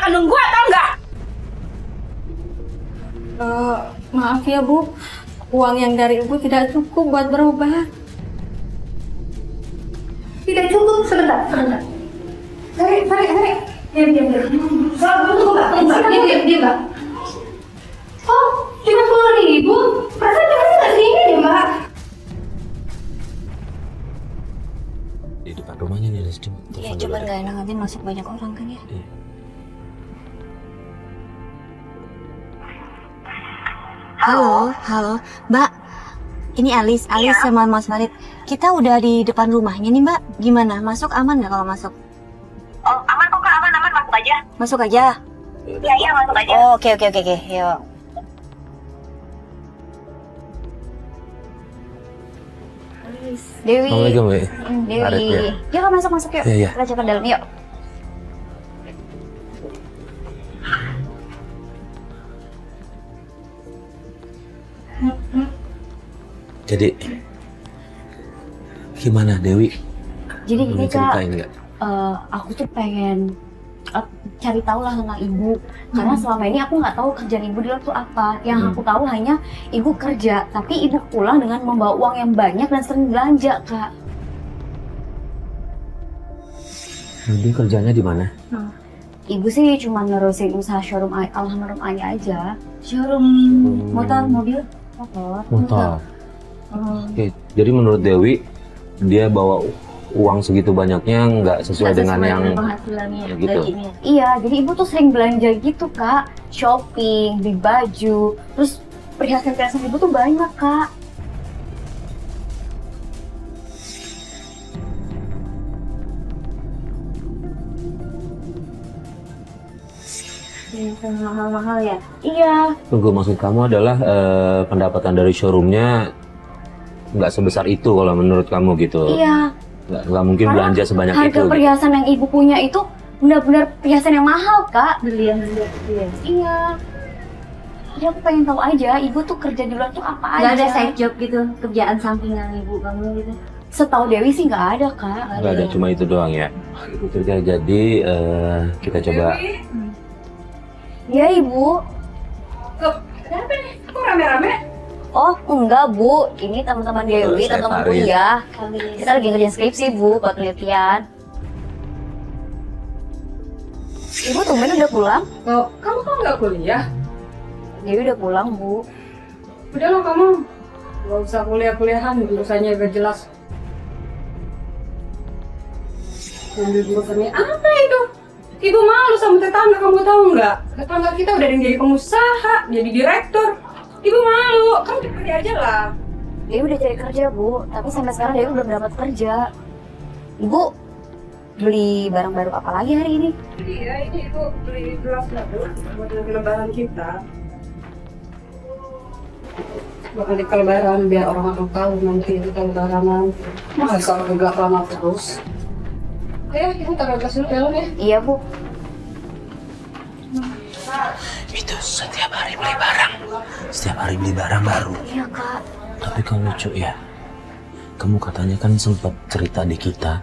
kandung gua, tau nggak? Maaf ya Bu, uang yang dari Ibu tidak cukup buat berobat. Tidak cukup, sebentar. Tarik. Diam. Diam. Oh, cuma 10.000? Perasaan cuma segini deh, Mbak. Di depan rumahnya nih, coba Ya telepon coba dulu. nggak enak nanti masuk banyak orang kan ya. Iya. Halo, Mbak. Ini Alis sama Mas Farid. Kita udah di depan rumahnya nih Mbak. Gimana? Masuk aman nggak kalau masuk? Oh, aman kok Kak, aman, masuk aja. Masuk aja. Iya, masuk aja. Oh, oke. Yuk. Dewi. Assalamualaikum, Mbak. Dewi. Farid, ya. Yuk masuk yuk. Iya. Kita cepat dalam yuk. Jadi gimana Dewi? Jadi gini Boleh Kak, ceritain nggak? aku tuh pengen cari tahu lah tentang ibu, karena selama ini aku nggak tahu kerjaan ibu di luar tuh apa. Yang aku tahu hanya ibu kerja, tapi ibu pulang dengan membawa uang yang banyak dan sering belanja Kak. Dia kerjanya di mana? Ibu sih cuma nerusin usaha showroom almarhum ayah aja. Showroom motor, mobil, Motor. Oke, jadi menurut Dewi dia bawa uang segitu banyaknya nggak sesuai dengan yang penghasilannya, ya gitu. gajinya. Iya, jadi ibu tuh sering belanja gitu Kak, shopping, beli baju, terus perhiasan-perhiasan ibu tuh banyak Kak. Yang mahal-mahal ya? Iya. Tunggu, maksud kamu adalah pendapatan dari showroomnya nggak sebesar itu kalau menurut kamu gitu? Iya. Nggak mungkin Karena belanja sebanyak harga itu. Gitu. perhiasan yang ibu punya itu benar-benar perhiasan yang mahal Kak. Berlian. Iya. Jadi aku pengen tahu aja, ibu tuh kerja di luar tuh apa aja? Gak ada side job gitu, kerjaan sampingan ibu kamu gitu? Setahu Dewi sih nggak ada Kak. Nggak ada, cuma itu doang ya. Itu kerja, jadi kita coba. Iya ibu. Kenapa nih? Kok rame-rame? Oh enggak Bu, ini teman-teman Dewi, saya teman-teman Farid. kuliah. Kita lagi ngerjain skripsi Bu, buat penelitian. Ibu tumben udah pulang? Oh, kamu kok nggak kuliah? Dewi udah pulang Bu. Udah lo kamu nggak usah kuliah-kuliahan, urusannya gak jelas. Ngambil jurusannya apa itu? Ibu malu sama tetangga, kamu tahu nggak? Tetangga kita udah ada yang jadi pengusaha, jadi direktur. Ibu malu, kamu kerja aja lah. Dewi udah cari kerja Bu, tapi sampai sekarang Dewi belum dapat kerja. Ibu beli barang baru apa lagi hari ini? Iya, ini ibu beli gelas baru buat nanti lebaran kita. Buat nanti ke lebaran, biar orang-orang tahu nanti kita lebaranan. Masa kalau gegak lama terus? Ayo, kita taruh gelas dulu dalam ya. Iya Bu. Itu setiap hari beli barang. Setiap hari beli barang baru. Iya Kak. Tapi kamu lucu ya. Kamu katanya kan sempat cerita di kita.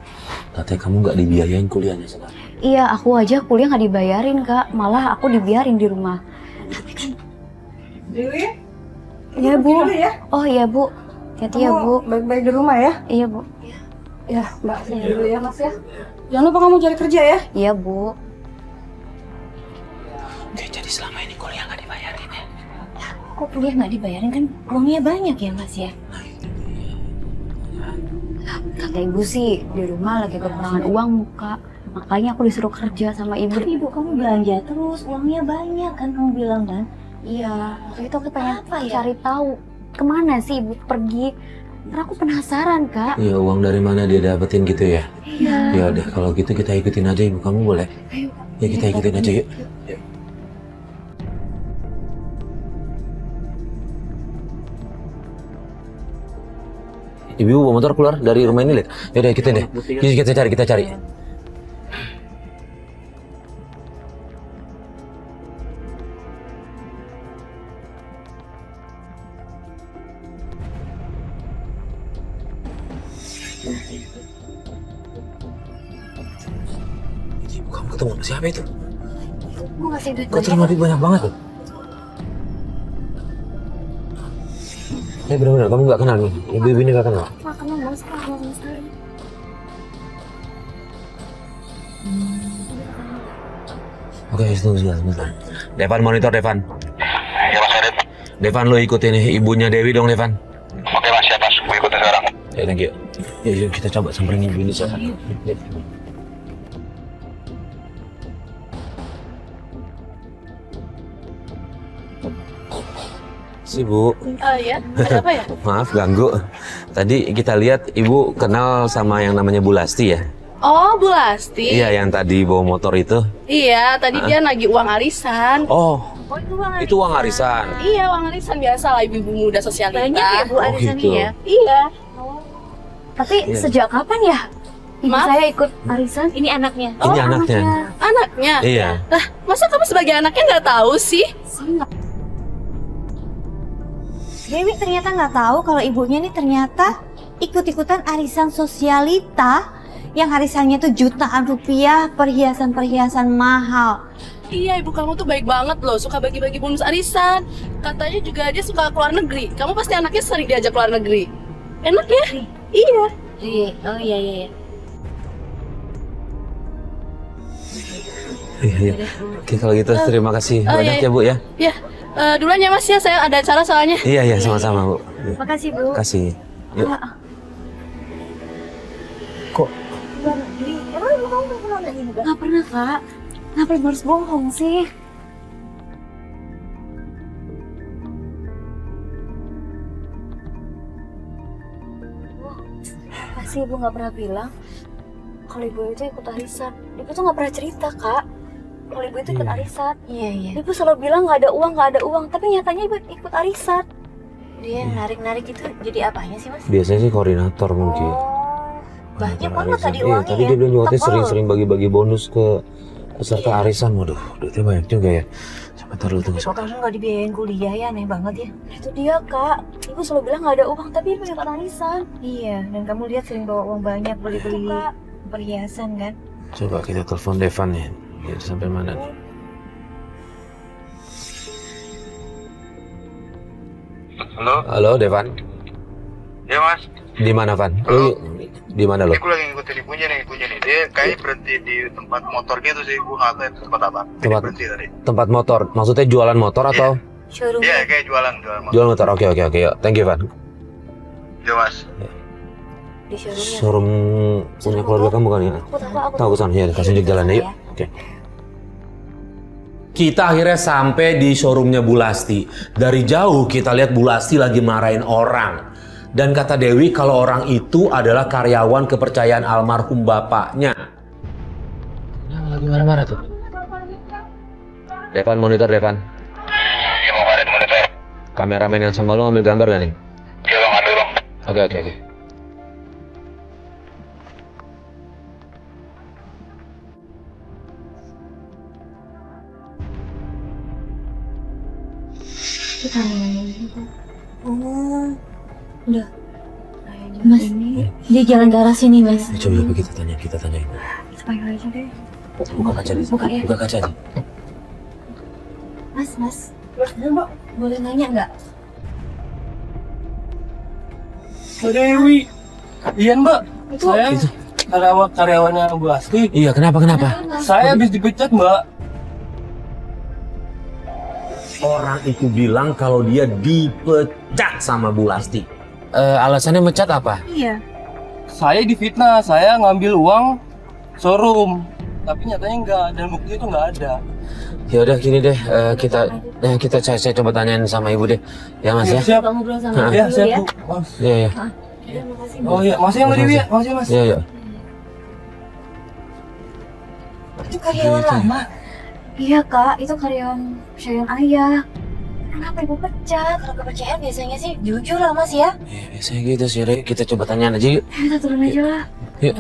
Katanya kamu nggak dibiayain kuliahnya sekarang. Iya, aku aja kuliah nggak dibayarin Kak, malah aku dibiarin di rumah. Tapi kan. Dewi, Iya Bu. dulu ya. Oh iya Bu. Hati ya Bu. Baik-baik di rumah ya. Iya Bu. Ya, Mbak, saya dulu ya Mas ya. Jangan lupa kamu cari kerja ya. Iya Bu. Oke, jadi selama ini kuliah nggak dibayarin ya? Kok kuliah nggak dibayarin kan uangnya banyak ya Mas ya? Kata ibu sih di rumah lagi kekurangan uang Kak. Makanya aku disuruh kerja sama ibu. Tapi ibu kamu belanja terus, uangnya banyak kan kamu bilang kan? Iya, waktu itu aku pengen Apa ya? cari tahu kemana sih ibu pergi. Karena aku penasaran Kak. Iya, uang dari mana dia dapetin gitu ya? Iya. Ya udah, kalau gitu kita ikutin aja ibu kamu boleh? Ayo. Ya kita ikutin aja yuk. Yuk. Ibu bawa motor keluar dari rumah ini, lihat. Ya udah ikutin deh. Kita cari. Ibu kamu ketemu sama siapa itu? Gue ngasih duit Kok terima duit banyak banget tuh? Bener-bener kamu gak kenal nih? Ibu-ibu ini gak kenal? Gak kenal Mas, gak kenal sama sekali. Oke, tunggu sebentar. Devan, monitor Devan. Ya Mas Adit. Devan, lo ikutin ibunya Dewi dong, Devan. Oke Mas, siap Mas. Gue ikutin sekarang. Ya, thank you. Yuk, kita coba samperin ibu ini sekarang. Si Bu, Ya, ada apa ya? maaf ganggu. Tadi kita lihat ibu kenal sama yang namanya Bu Lasti ya? Oh, Bu Lasti. Iya, yang tadi bawa motor itu. Iya, tadi dia nagih uang arisan. Oh, Oh itu uang arisan. Iya, uang arisan biasa lah ibu-ibu muda sosialita. banyak ya Bu Oh, arisannya gitu. ya. Iya. Tapi Iya. sejak kapan ya ibu Maaf? saya ikut arisan? Ini anaknya. Ini anaknya. Anaknya. Iya. Lah, masa kamu sebagai anaknya nggak tahu sih? Dewi ternyata nggak tahu kalau ibunya ini ternyata ikut-ikutan arisan sosialita yang arisannya tuh jutaan rupiah, perhiasan-perhiasan mahal. Iya, ibu kamu tuh baik banget loh, suka bagi-bagi bonus arisan. Katanya juga dia suka keluar negeri. Kamu pasti anaknya sering diajak keluar negeri. Enak ya? Iya. Oh iya. Iya. Oke, kalau gitu terima kasih Oh, banyak iya. ya Bu ya. Ya, duluan ya Mas ya, saya ada acara soalnya. Iya, sama-sama Bu. Makasih Bu. Kasih. Yuk. Kok Gak pernah Kak. Kenapa ibu harus bohong sih? Pasti ibu gak pernah bilang kalau ibu itu ikut arisan. Ibu tuh gak pernah cerita Kak kalau ibu itu ikut arisan. Iya. Ibu selalu bilang gak ada uang, tapi nyatanya ibu ikut arisan. Dia narik-narik itu jadi apanya sih Mas? biasanya sih koordinator mungkin. Banyak Koordinator banget arisan. tadi Iya, uangnya tadi ya. dia bilang juga Tebal. sering bagi-bagi bonus ke peserta arisan. Waduh, duitnya banyak juga ya. Sebentar dulu tunggu. Kok kamu nggak dibiayain kuliah ya, aneh banget ya. Itu dia Kak. Ibu selalu bilang gak ada uang, tapi ibu ikut arisan. Iya, dan kamu lihat sering bawa uang banyak Itu beli-beli Kak. perhiasan kan. Coba kita telepon Devan nih. Dia sampai mana nih? Halo? Halo Devan. Ya Mas. Di mana Van? Halo. Di mana lo? Ini gue lagi ngikutin ibunya nih. Dia kayak berhenti di tempat motor gitu sih. Gue nggak tahu itu tempat apa. Dia Tempat- berhenti tadi. Tempat motor. Maksudnya jualan motor atau Showroom. Iya, kayak jualan motor. jual motor? Oke. Yuk. Thank you Van. Ya Mas. Di showroomnya. Showroom punya keluarga kamu kan ya? Aku Tahu kesana ya, kasih tunjuk jalannya yuk. Oke. Kita akhirnya sampai di showroomnya Bu Lasti. Dari jauh kita lihat Bu Lasti lagi marahin orang. Dan kata Dewi kalau orang itu adalah karyawan kepercayaan almarhum bapaknya. Nah, lagi marah-marah tuh. Devan, monitor Devan. Iya Bang, ada di monitor. Kameramen yang sama lu ngambil gambar gak nih? Iya Bang, ambil Bang. Oke. Oh, udah. Mas, dia jalan ke arah sini Mas. Coba kita tanya. Sepanggil aja deh. Buka kaca di Buka ya. Buka kaca aja. Mas. Boleh nanya nggak? Mbak Dewi. Iya Mbak, saya karyawannya Bu Asti. Iya, kenapa? Saya habis dipecat Mbak. Orang itu bilang kalau dia dipecat sama Bu Lasti. Alasannya mecat apa? Iya. Saya difitnah, saya ngambil uang showroom. Tapi nyatanya enggak, dan bukti itu enggak ada. Ya udah gini deh, kita saya coba tanyain sama ibu deh. Ya Mas ya? Siap. Kita ngobrol sama Ya, ibu siap ya. Bu. Mas. Iya. Ya, makasih Bu. Oh iya, masih ya Mbak Dewi ya? Masih Mas. Iya. Itu karyawan lama. Iya Kak, itu karyawan kepercayaan ayah. Kenapa ibu pecat? Kalau kepercayaan biasanya sih jujur lah Mas ya. Iya, biasanya gitu sih. Yaudah, kita coba tanyain aja yuk. Kita turun aja lah. Yuk.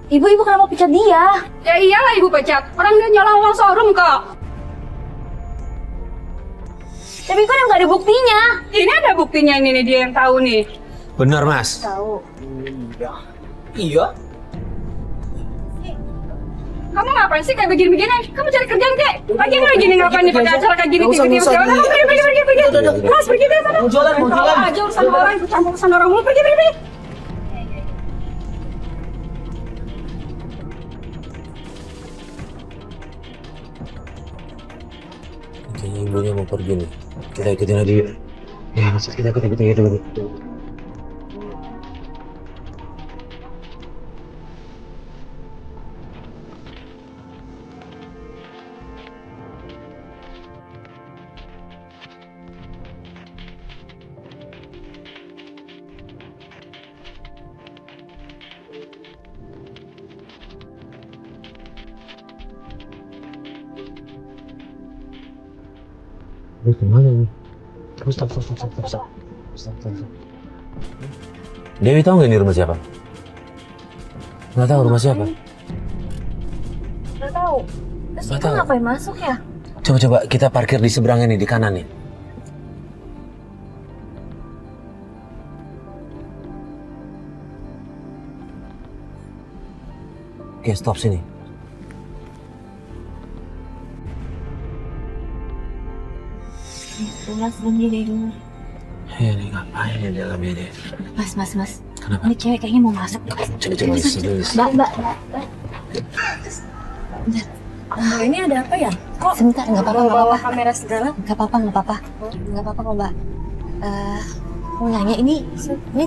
Ibu kenapa pecat dia? Ya iyalah ibu pecat. Orang dia nyolong uang showroom kok. Tapi kan yang nggak ada buktinya. Ini ada buktinya ini nih dia yang tahu nih. Benar Mas. Tahu. Iya. Kamu ngapain sih kayak begini-begini? Kamu cari kerjaan kek? Lagian lagi nih ngapain nih pakai acara kayak gini tiba-tiba segala. Pergi. Mas pergi deh sana. Mau jualan. Aja urusan orang, campur urusan orang mulu. Pergi. Kayaknya ibunya mau pergi nih. Kita ikutin aja yuk. Ya, maksud kita ikut dulu. Ini kemana nih? Stop. Dewi tahu nggak ini rumah siapa? Nggak tahu rumah siapa? Nggak tahu. Terus Nggak kita tahu. ngapain masuk ya? Coba kita parkir di seberangnya nih, di kanan nih. Oke, stop sini. Mas, begini dulu. Ya, ini ngapain ya dalam ini? Mas. Kenapa? Ini cewek kayaknya mau masuk. Coba serius. Mbak. Ini ada apa ya? Kok sebentar, nggak apa-apa. Kamera segala? Nggak apa-apa kok, Mbak. Mau nanya, ini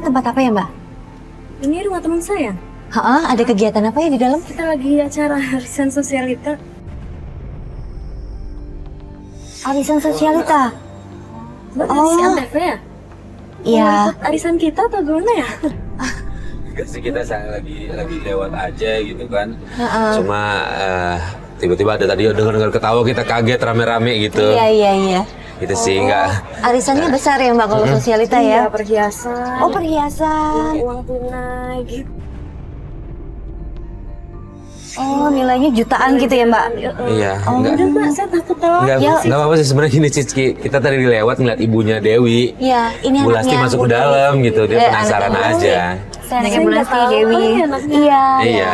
tempat apa ya, Mbak? Ini rumah teman saya. Ada kegiatan apa ya di dalam? Kita lagi acara arisan sosialita. Arisan sosialita. Mbak Oh. dari si Antv ya? Iya. Mau ikut arisan kita atau gimana ya? Gak sih, kita lagi lewat aja gitu kan. Heeh. Cuma tiba-tiba ada tadi dengar ketawa, kita kaget rame-rame gitu. Iya. Itu sih enggak. Arisannya besar ya, Mbak, kalau sosialita ya? Iya, perhiasan. Oh, perhiasan. Uang tunai gitu. Oh, nilainya jutaan gitu ya, Mbak? Iya, enggak. Udah Mbak, saya takut tahu. Enggak apa-apa sih sebenarnya, gini Cici. Kita tadi lewat ngeliat ibunya Dewi. Iya, ini Bu Lasti anaknya. masuk ke dalam gitu, dia penasaran anaknya aja. Saya anaknya Saya Bu nggak Lasti, tahu. Dewi. Oh, iya, anaknya. Iya. Iya,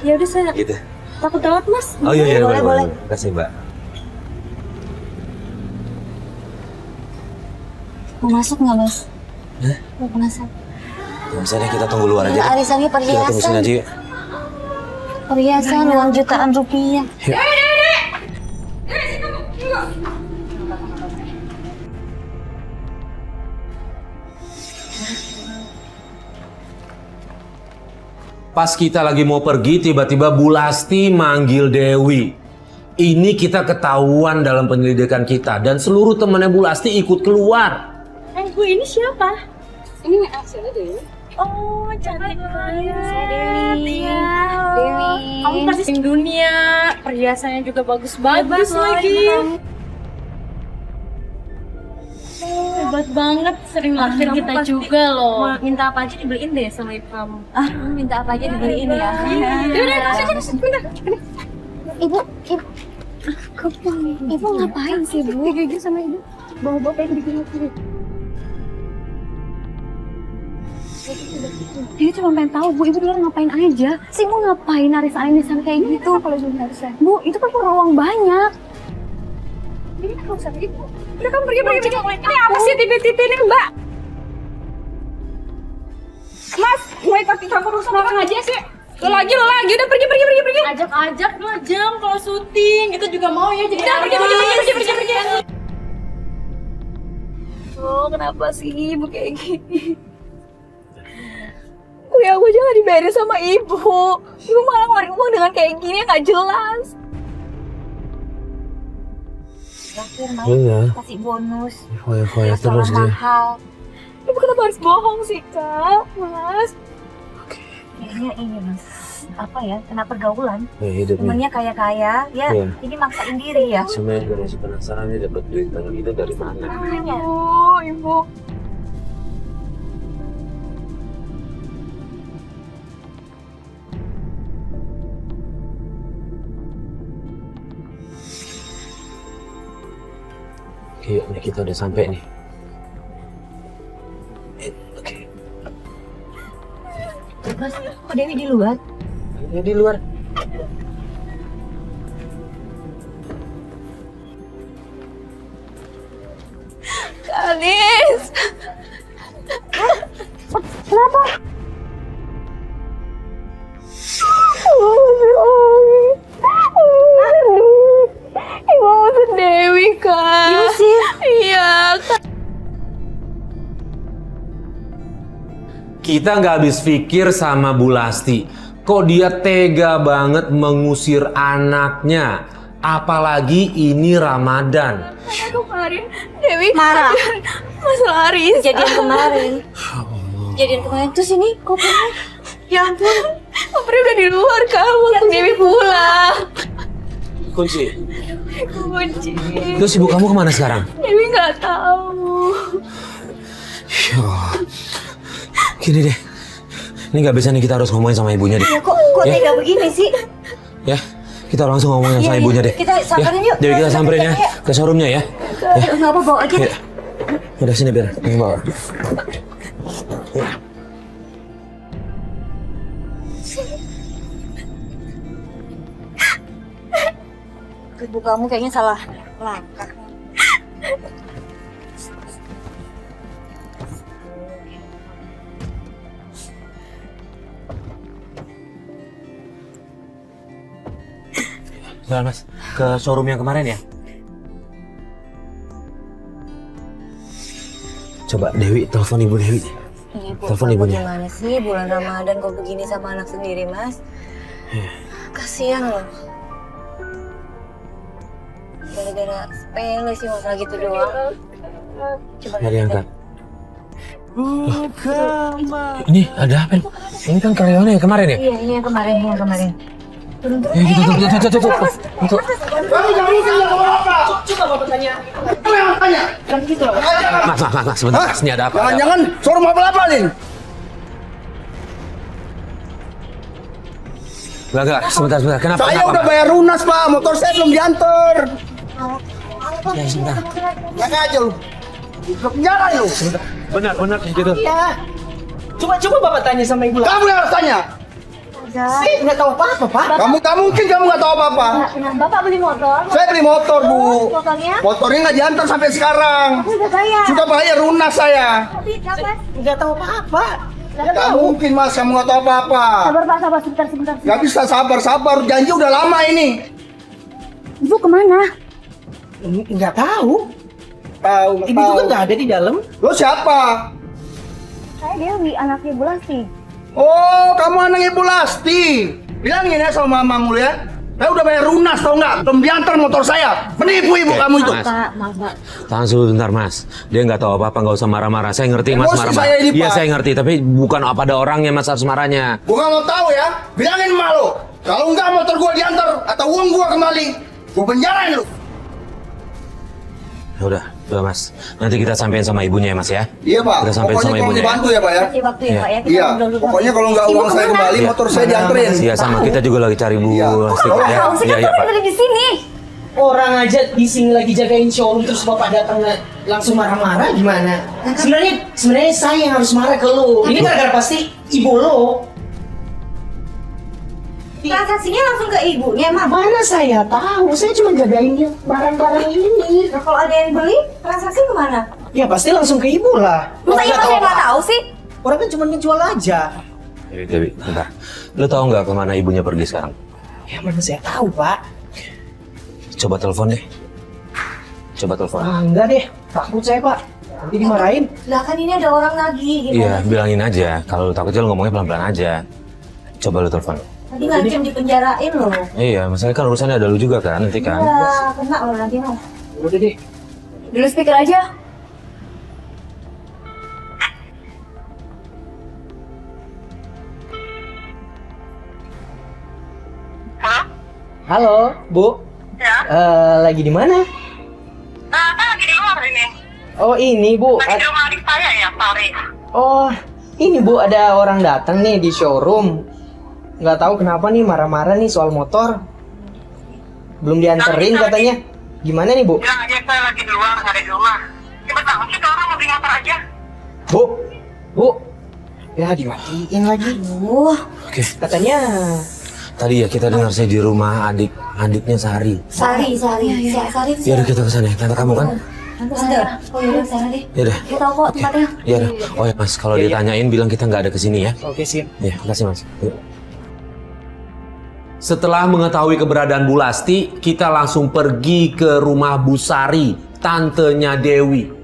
Ya udah saya gitu. takut banget Mas. Oh iya, Boleh. boleh. Kasih Mbak. Mau masuk nggak, Mas? Mau penasaran. Nggak usah deh, kita tunggu luar aja. Iya, arisannya Kita tunggu sini perhiasan. aja yuk. Perhiasan uang jutaan rupiah. Pas kita lagi mau pergi, tiba-tiba Bu Lasti manggil Dewi. Ini kita ketahuan dalam penyelidikan kita, dan seluruh temannya Bu Lasti ikut keluar. Bu ini siapa? Ini Arsila Dewi. Oh, cantik banget. Dewi. Iya. Dewi. Kamu pasti dunia. Perhiasannya juga bagus-bagus lagi. Hebat banget, sering naktir Kamu kita pasti juga loh. Mau minta apa aja dibeliin deh sama ibu kamu. Minta apa aja dibeliin ya. Yaudah, sebentar. Ibu ngapain sih, Bu? Gigi sama ibu. Bawa pengen bikin aku. Dia cuma pengen tahu, Bu, ibu dulu ngapain aja? Si Bu ngapain arisan kayak gitu? Kalau belum harusnya. Bu, itu kan ruang banyak. Ini kan urusan ibu. Udah kamu pergi. Ini apa sih tipe-tipe ini, Mbak? Mas, mau ikut campur urusan orang aja sih. Lo lagi, udah pergi. Ajak-ajak lah jam kalau syuting. Kita juga mau ya jadi. Udah pergi. Oh, kenapa sih ibu kayak gini? Aku jangan dibayarin sama ibu. Ibu malah ngeluarin uang dengan kayak gini yang gak jelas. Terakhir, Mas. Iya. Kasih bonus. Foya-foya Masalah terus dia. mahal. Ibu kenapa harus bohong sih, Kak? Mas. Kayaknya ini, Mas. Apa ya? Kena pergaulan. Hidupnya. Temennya kaya-kaya, ya. Iya. Ini maksain diri ya. Cuma yang gue masih penasaran, dia dapat duit banyak itu dari mana? Makanya. Oh, ibu. Oke, yuk, nih kita udah sampai nih. Oke. Mas, kok Dewi di luar? Ini di luar. Kanis. Kenapa? Ibu usir Dewi, Kak. Diusir? Iya, Kak. Kita nggak habis pikir sama Bu Lasti. Kok dia tega banget mengusir anaknya? Apalagi ini Ramadan. Kemarin Dewi Marah. masalah Aris. Kejadian kemarin. Kejadian kemarin terus ini kopernya. Ya ampun. Kopernya udah di luar, Kak. Waktu Dewi pulang. Kunci. Kunci. Terus ibu kamu kemana sekarang? Dewi nggak tahu. Ya, gini deh. Ini nggak bisa nih, kita harus ngomongin sama ibunya deh. Ya kok tega begini sih? Ya, kita langsung ngomongin sama Iya, ibunya iya. deh. Kita samperin Ya, yuk. Dewi kita samperin ya ke showroomnya ya. Nggak apa bawa aja. Ya. Udah sini biar yang bawa. Ya. Ibu kamu kayaknya salah langkah. Jalan Mas, ke showroom yang kemarin ya. Coba Dewi, telepon Ibu Dewi. Telepon ibunya. Gimana sih bulan Ramadan kok begini sama anak sendiri, Mas? Kasihan loh. Gara-gara sepele sih masalah gitu doang. Coba Nggak diangkat. Ini ada apa? Ini kan karyawannya yang kemarin ya? Iya, ini yang kemarin, Tuh. Mas, sebentar. Mas, ini ada apa? Jangan-jangan showroom apa nih? Enggak, sebentar. Kenapa? Saya Kenapa, udah Mas? bayar lunas, Pak. Motor saya belum diantar. Ya, sebentar. Jaga aja lu. Ke penjara lu. Benar gitu. Coba Bapak tanya sama Ibu. Kamu yang harus tanya. Saya nggak tahu apa-apa, Pak. Kamu mungkin nggak tahu apa-apa. Nah, Bapak beli motor. Saya beli motor, Bu. Motornya? Motornya nggak diantar sampai sekarang. Sudah bayar. Sudah bayar lunas saya. Tapi dapat. Nggak tahu apa-apa. Nggak mungkin, Mas. Kamu nggak tahu apa-apa. Sabar Pak, sabar sebentar. Nggak bisa sabar. Janji udah lama ini. Ibu kemana? Nggak tahu. Tahu. Ibu juga nggak ada di dalam. Lo siapa? Saya Dewi, anaknya Bu Lasti. Oh, kamu anak Ibu Lasti. Bilangin ya sama mamamu ya. Saya udah bayar lunas, tau nggak? Belum diantar motor saya. Penipu ibu kamu itu. Mas. Maaf, Pak. Tahan dulu bentar, Mas. Dia nggak tahu apa-apa, nggak usah marah-marah. Saya ngerti, Mas, Emosi marah-marah. saya ini, Iya, Pak. saya ngerti. Tapi bukan pada orangnya, Mas, harus marahnya. Gua nggak mau tahu ya. Bilangin emak lo. Kalau nggak motor gua diantar atau uang gua kembali, gua penjarain lu. Ya udah, Mas. Nanti kita sampein sama ibunya ya, Mas ya. Iya Pak. Kita sampein Pokoknya sama tolong ibunya. dibantu ya Pak ya. Kasih waktu ya, Pak ya. Kita Iya. ngobrol dulu. Pokoknya kalau nggak Ibu uang saya kemana? kembali, Iya. motor saya dianterin. Iya, sama kita juga lagi cari Bu Lasti. Kok Ya, tahu sih iya, kan iya, Bapak Pak. dari di sini? Orang aja di sini lagi jagain showroom terus Bapak datang langsung marah-marah gimana? Sebenarnya saya yang harus marah ke lu. Ini gara-gara pasti ibu lo. Transaksinya langsung ke ibunya, Mak. Mana saya tahu, saya cuma jagain barang-barang ini. Nah, kalau ada yang beli, transaksi kemana? Ya pasti langsung ke ibu lah. Masa ibu saya nggak tahu sih? Orang kan cuma ngejual aja. Dewi, bentar. Lu tahu nggak kemana ibunya pergi sekarang? Ya mana saya tahu, Pak. Coba telepon deh. Coba telepon. Ah, enggak deh, takut saya, Pak. Nanti dimarahin. Lah kan ini ada orang lagi, gimana? Iya, bilangin aja. Kalau lu takut lu ngomongnya pelan-pelan aja. Coba lu telepon. Nanti ngancem dipenjarain loh. Iya, masalahnya kan urusannya ada lu juga kan, nanti kan. Iya, kena loh nanti Mas. Udah deh. Dulu speaker aja. Halo, Bu. Ya. Lagi di mana? Lagi di luar ini. Oh, ini, Bu. Lagi di rumah adik saya ya, Pari. Oh, ini Bu, ada orang datang nih di showroom. Nggak tahu kenapa nih marah-marah nih soal motor. Belum dianterin katanya. Gimana nih, Bu? Bilang aja saya lagi di luar, nggak ada di rumah. Coba tahu sih orang mau beli motor aja. Bu, Ya dimatiin lagi. Oke. Katanya Tadi ya kita dengar saya di rumah adiknya Sari. Sari. Ya udah kita kesana ya. Tante kamu kan? Tante. Oh iya, sana deh. Ya udah. Kita tahu kok tempatnya. Ya udah. Oh ya Mas, kalau ditanyain bilang kita nggak ada kesini ya. oke sip. Ya, makasih Mas. Yuk. Setelah mengetahui keberadaan Bu Lasti, kita langsung pergi ke rumah Bu Sari, tantenya Dewi.